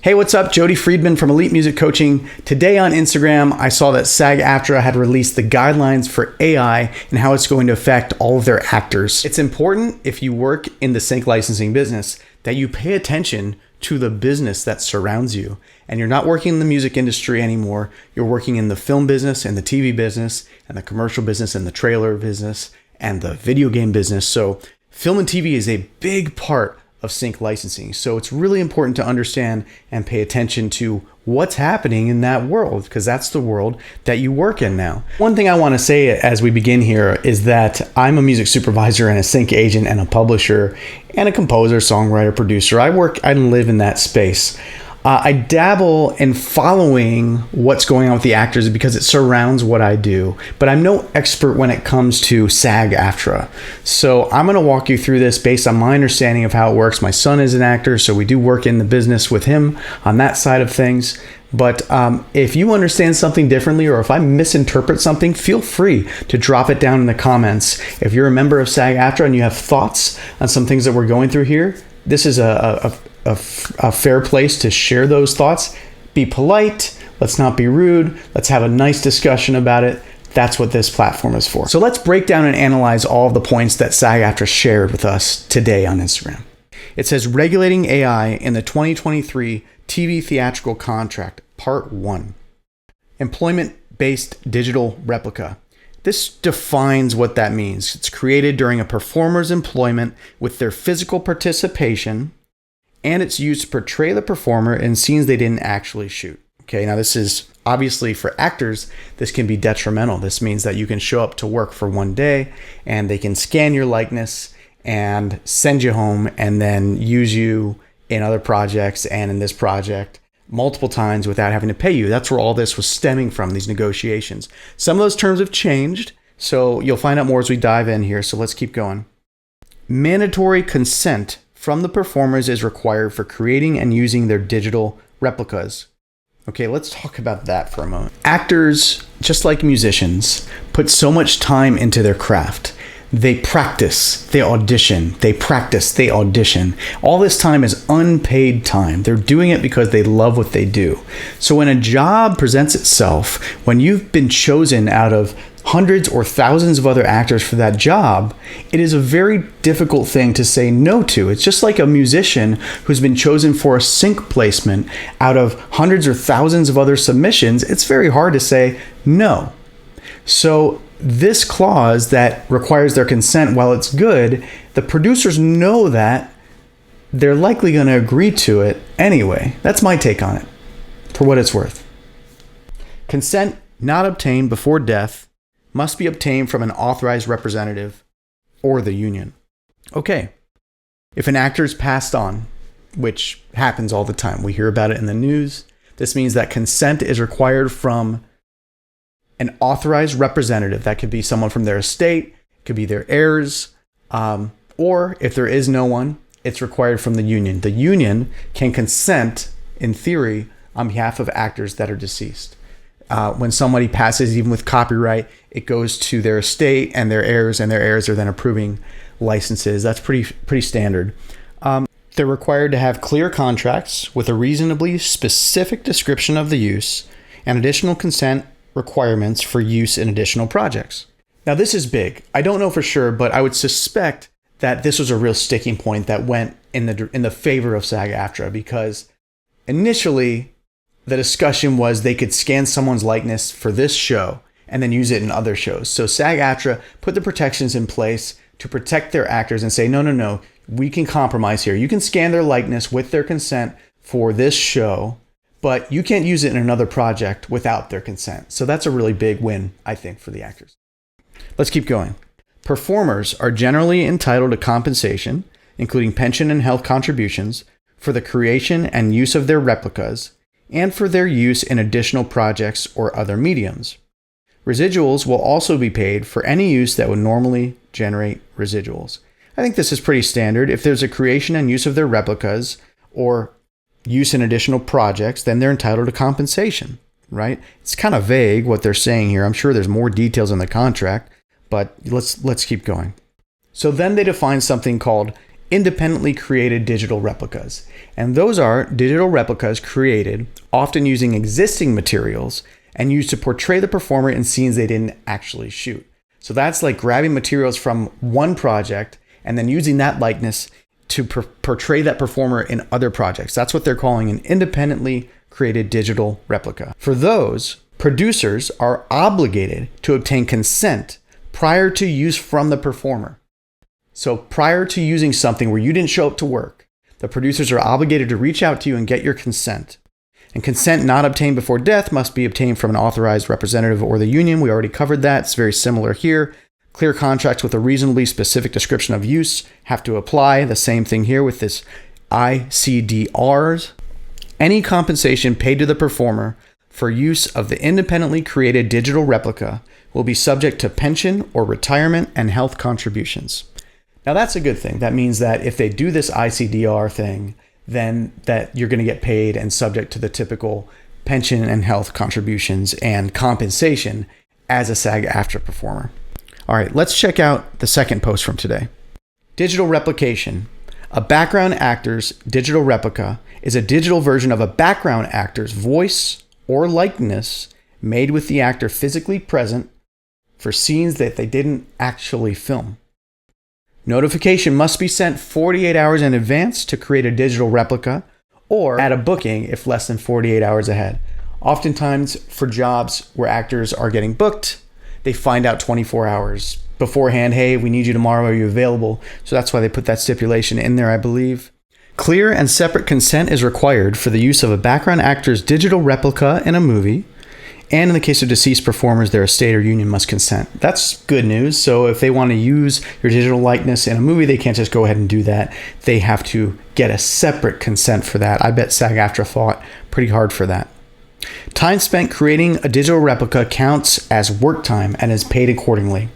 Hey, what's up? Jody Friedman from Elite Music Coaching. Today on Instagram, I saw that Sag-Aftra had released the guidelines for AI and how it's going to affect all of their actors. It's important if you work in the sync licensing business that you pay attention to the business that surrounds you. And you're not working in the music industry anymore. You're working in the film business and the TV business and the commercial business and the trailer business and the video game business. So film and TV is a big part of sync licensing. So it's really important to understand and pay attention to what's happening in that world, because that's the world that you work in now. One thing I want to say as we begin here is that I'm a music supervisor and a sync agent and a publisher and a composer, songwriter, producer. I live in that space. I dabble in following what's going on with the actors because it surrounds what I do, but I'm no expert when it comes to Sag-Aftra. So I'm going to walk you through this based on my understanding of how it works. My son is an actor, so we do work in the business with him on that side of things. But if you understand something differently, or if I misinterpret something, feel free to drop it down in the comments. If you're a member of Sag-Aftra and you have thoughts on some things that we're going through here, this is a fair place to share those thoughts. Be polite. Let's not be rude. Let's have a nice discussion about it. That's what this platform is for. So let's break down and analyze all of the points that Sag-Aftra shared with us today on Instagram. It says regulating AI in the 2023 TV theatrical contract, part 1. Employment-based digital replica. This defines what that means. It's created during a performer's employment with their physical participation, and it's used to portray the performer in scenes they didn't actually shoot. Okay, now this is obviously for actors, this can be detrimental. This means that you can show up to work for one day and they can scan your likeness and send you home and then use you in other projects and in this project multiple times without having to pay you. That's where all this was stemming from, these negotiations. Some of those terms have changed, so you'll find out more as we dive in here. So let's keep going. Mandatory consent from the performers is required for creating and using their digital replicas. Okay, let's talk about that for a moment. Actors, just like musicians, put so much time into their craft. They practice, they audition, they practice, they audition. All this time is unpaid time. They're doing it because they love what they do. So when a job presents itself, when you've been chosen out of hundreds or thousands of other actors for that job, it is a very difficult thing to say no to. It's just like a musician who's been chosen for a sync placement out of hundreds or thousands of other submissions. It's very hard to say no. So this clause that requires their consent, while it's good, the producers know that they're likely going to agree to it anyway. That's my take on it, for what it's worth. Consent not obtained before death must be obtained from an authorized representative or the union. Okay, if an actor is passed on, which happens all the time, we hear about it in the news, this means that consent is required from an authorized representative. That could be someone from their estate, could be their heirs, or if there is no one, it's required from the union. The union can consent, in theory, on behalf of actors that are deceased. When somebody passes, even with copyright, it goes to their estate and their heirs are then approving licenses. That's pretty standard. They're required to have clear contracts with a reasonably specific description of the use and additional consent requirements for use in additional projects. Now, this is big. I don't know for sure, but I would suspect that this was a real sticking point that went in the favor of Sag-Aftra, because initially the discussion was they could scan someone's likeness for this show and then use it in other shows. So Sag-Aftra put the protections in place to protect their actors and say, no, we can compromise here. You can scan their likeness with their consent for this show, but you can't use it in another project without their consent. So that's a really big win, I think, for the actors. Let's keep going. Performers are generally entitled to compensation, including pension and health contributions, for the creation and use of their replicas, and for their use in additional projects or other mediums. Residuals will also be paid for any use that would normally generate residuals. I think this is pretty standard. If there's a creation and use of their replicas or use in additional projects, then they're entitled to compensation, right? It's kind of vague what they're saying here. I'm sure there's more details in the contract, but let's keep going. So then they define something called independently created digital replicas. And those are digital replicas created, often using existing materials, and used to portray the performer in scenes they didn't actually shoot. So that's like grabbing materials from one project and then using that likeness to portray that performer in other projects. That's what they're calling an independently created digital replica. For those, producers are obligated to obtain consent prior to use from the performer. So prior to using something where you didn't show up to work, the producers are obligated to reach out to you and get your consent. And consent not obtained before death must be obtained from an authorized representative or the union. We already covered that. It's very similar here. Clear contracts with a reasonably specific description of use have to apply. The same thing here with this ICDRs. Any compensation paid to the performer for use of the independently created digital replica will be subject to pension or retirement and health contributions. Now that's a good thing. That means that if they do this ICDR thing, then that you're going to get paid and subject to the typical pension and health contributions and compensation as a Sag-Aftra performer. All right, let's check out the second post from today. Digital replication. A background actor's digital replica is a digital version of a background actor's voice or likeness made with the actor physically present for scenes that they didn't actually film. Notification must be sent 48 hours in advance to create a digital replica or at a booking if less than 48 hours ahead. Oftentimes for jobs where actors are getting booked, they find out 24 hours beforehand, hey, we need you tomorrow, are you available? So that's why they put that stipulation in there, I believe. Clear and separate consent is required for the use of a background actor's digital replica in a movie. And in the case of deceased performers, their estate or union must consent. That's good news. So if they want to use your digital likeness in a movie, they can't just go ahead and do that. They have to get a separate consent for that. I bet Sag-Aftra fought pretty hard for that. Time spent creating a digital replica counts as work time and is paid accordingly.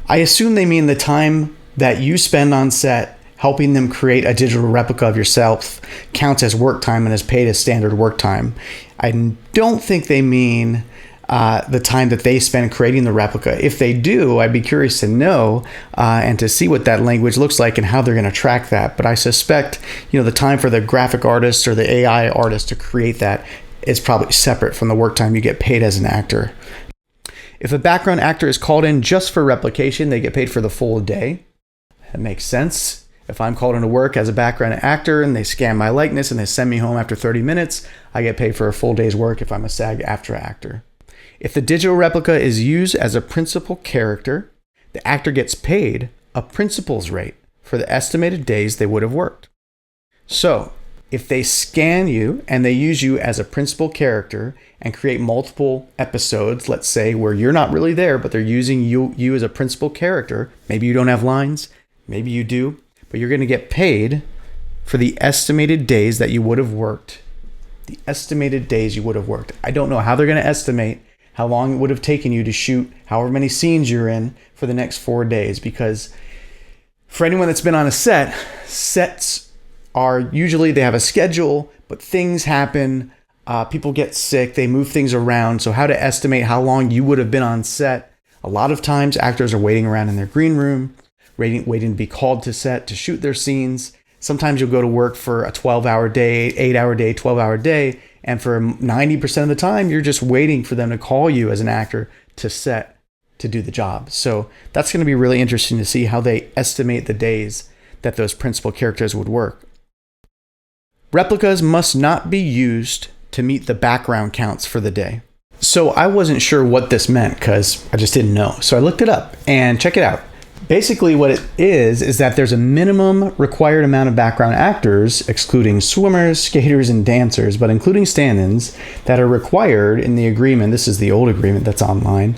I assume they mean the time that you spend on set helping them create a digital replica of yourself counts as work time and is paid as standard work time. I don't think they mean the time that they spend creating the replica. If they do, I'd be curious to know and to see what that language looks like and how they're going to track that. But I suspect, the time for the graphic artist or the AI artist to create that is probably separate from the work time you get paid as an actor. If a background actor is called in just for replication, they get paid for the full day. That makes sense. If I'm called into work as a background actor and they scan my likeness and they send me home after 30 minutes, I get paid for a full day's work if I'm a Sag-Aftra actor. If the digital replica is used as a principal character, the actor gets paid a principal's rate for the estimated days they would have worked. So, if they scan you and they use you as a principal character and create multiple episodes, let's say, where you're not really there, but they're using you as a principal character, maybe you don't have lines, maybe you do, but you're going to get paid for the estimated days that you would have worked. The estimated days you would have worked. I don't know how they're going to estimate how long it would have taken you to shoot however many scenes you're in for the next 4 days, because for anyone that's been on a set, sets are usually, they have a schedule, but things happen, people get sick, they move things around. So how to estimate how long you would have been on set? A lot of times actors are waiting around in their green room, waiting to be called to set to shoot their scenes. Sometimes you'll go to work for a 12-hour day, 8-hour day, 12-hour day, and for 90% of the time, you're just waiting for them to call you as an actor to set to do the job. So that's going to be really interesting to see how they estimate the days that those principal characters would work. Replicas must not be used to meet the background counts for the day. So I wasn't sure what this meant because I just didn't know. So I looked it up and check it out. Basically what it is that there's a minimum required amount of background actors, excluding swimmers, skaters, and dancers, but including stand-ins, that are required in the agreement. This is the old agreement that's online,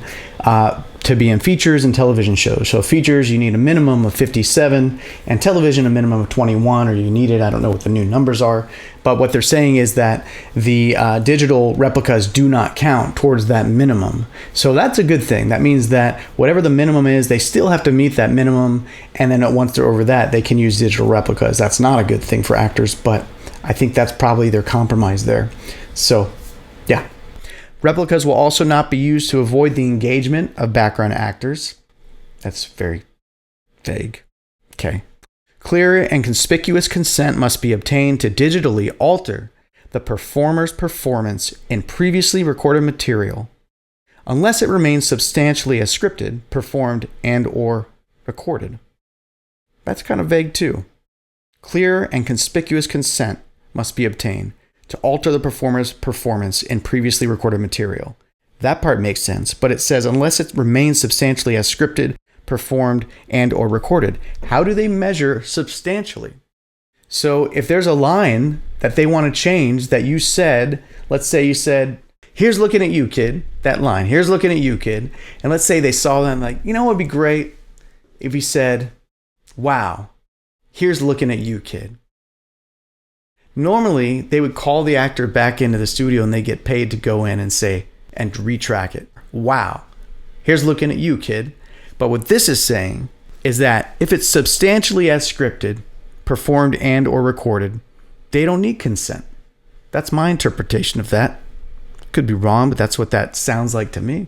to be in features and television shows. So features, you need a minimum of 57, and television a minimum of 21, or you need it. I don't know what the new numbers are. But what they're saying is that the digital replicas do not count towards that minimum. So that's a good thing. That means that whatever the minimum is, they still have to meet that minimum. And then once they're over that, they can use digital replicas. That's not a good thing for actors, but I think that's probably their compromise there. So, yeah. Replicas will also not be used to avoid the engagement of background actors. That's very vague. Okay. Clear and conspicuous consent must be obtained to digitally alter the performer's performance in previously recorded material, unless it remains substantially as scripted, performed, and/or recorded. That's kind of vague too. Clear and conspicuous consent must be obtained to alter the performer's performance in previously recorded material. That part makes sense, but it says unless it remains substantially as scripted, performed, and/or recorded. How do they measure substantially? So if there's a line that they want to change that you said, let's say you said, "Here's looking at you, kid," that line, "Here's looking at you, kid." And let's say they saw that and like, you know what would be great if he said, "Wow, here's looking at you, kid." Normally, they would call the actor back into the studio and they get paid to go in and say, and retrack it. "Wow, here's looking at you, kid." But what this is saying is that if it's substantially as scripted, performed, and/or recorded, they don't need consent. That's my interpretation of that. Could be wrong, but that's what that sounds like to me.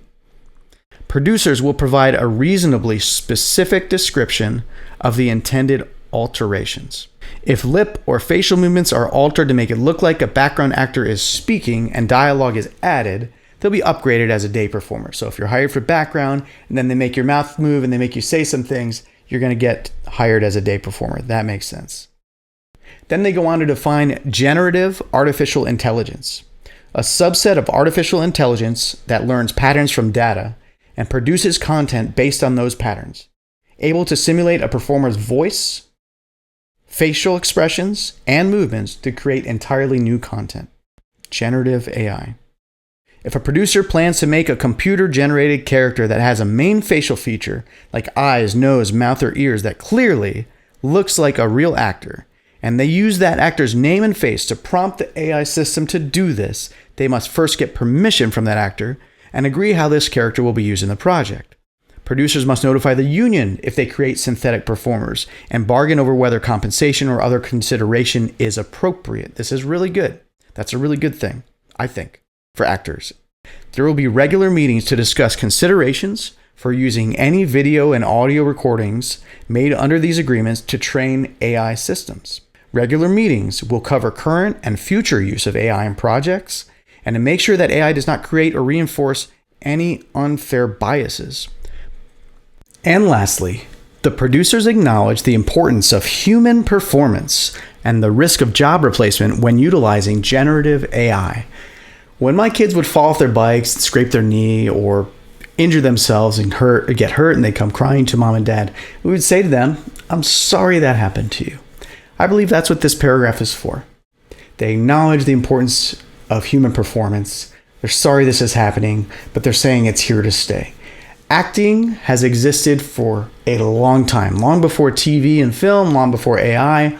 Producers will provide a reasonably specific description of the intended alterations. If lip or facial movements are altered to make it look like a background actor is speaking and dialogue is added, they'll be upgraded as a day performer. So if you're hired for background and then they make your mouth move and they make you say some things, you're going to get hired as a day performer. That makes sense. Then they go on to define generative artificial intelligence, a subset of artificial intelligence that learns patterns from data and produces content based on those patterns, able to simulate a performer's voice, facial expressions, and movements to create entirely new content. Generative AI. If a producer plans to make a computer-generated character that has a main facial feature, like eyes, nose, mouth, or ears, that clearly looks like a real actor, and they use that actor's name and face to prompt the AI system to do this, they must first get permission from that actor and agree how this character will be used in the project. Producers must notify the union if they create synthetic performers and bargain over whether compensation or other consideration is appropriate. This is really good. That's a really good thing, I think, for actors. There will be regular meetings to discuss considerations for using any video and audio recordings made under these agreements to train AI systems. Regular meetings will cover current and future use of AI in projects and to make sure that AI does not create or reinforce any unfair biases. And lastly, the producers acknowledge the importance of human performance and the risk of job replacement when utilizing generative AI. When my kids would fall off their bikes, scrape their knee, or injure themselves and get hurt, and they come crying to mom and dad, we would say to them, "I'm sorry that happened to you." I believe that's what this paragraph is for. They acknowledge the importance of human performance. They're sorry this is happening, but they're saying it's here to stay. Acting has existed for a long time, long before TV and film, long before AI.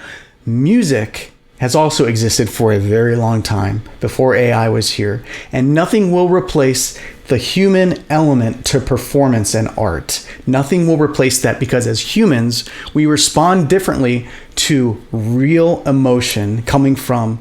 Music has also existed for a very long time before AI was here, and nothing will replace the human element to performance and art. Nothing will replace that, because as humans, we respond differently to real emotion coming from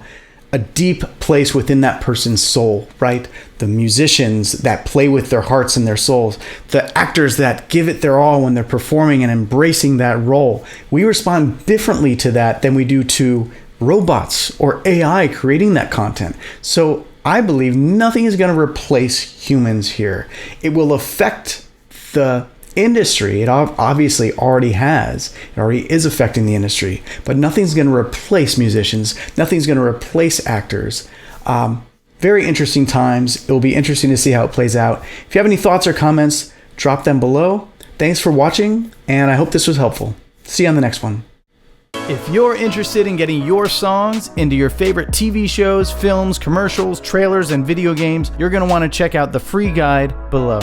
a deep place within that person's soul, right? The musicians that play with their hearts and their souls, the actors that give it their all when they're performing and embracing that role. We respond differently to that than we do to robots or AI creating that content. So I believe nothing is going to replace humans here. It will affect the industry. It obviously already has. It already is affecting the industry. But nothing's going to replace musicians. Nothing's going to replace actors. Very interesting times. It will be interesting to see how it plays out. If you have any thoughts or comments, drop them below. Thanks for watching, and I hope this was helpful. See you on the next one. If you're interested in getting your songs into your favorite TV shows, films, commercials, trailers, and video games, you're going to want to check out the free guide below.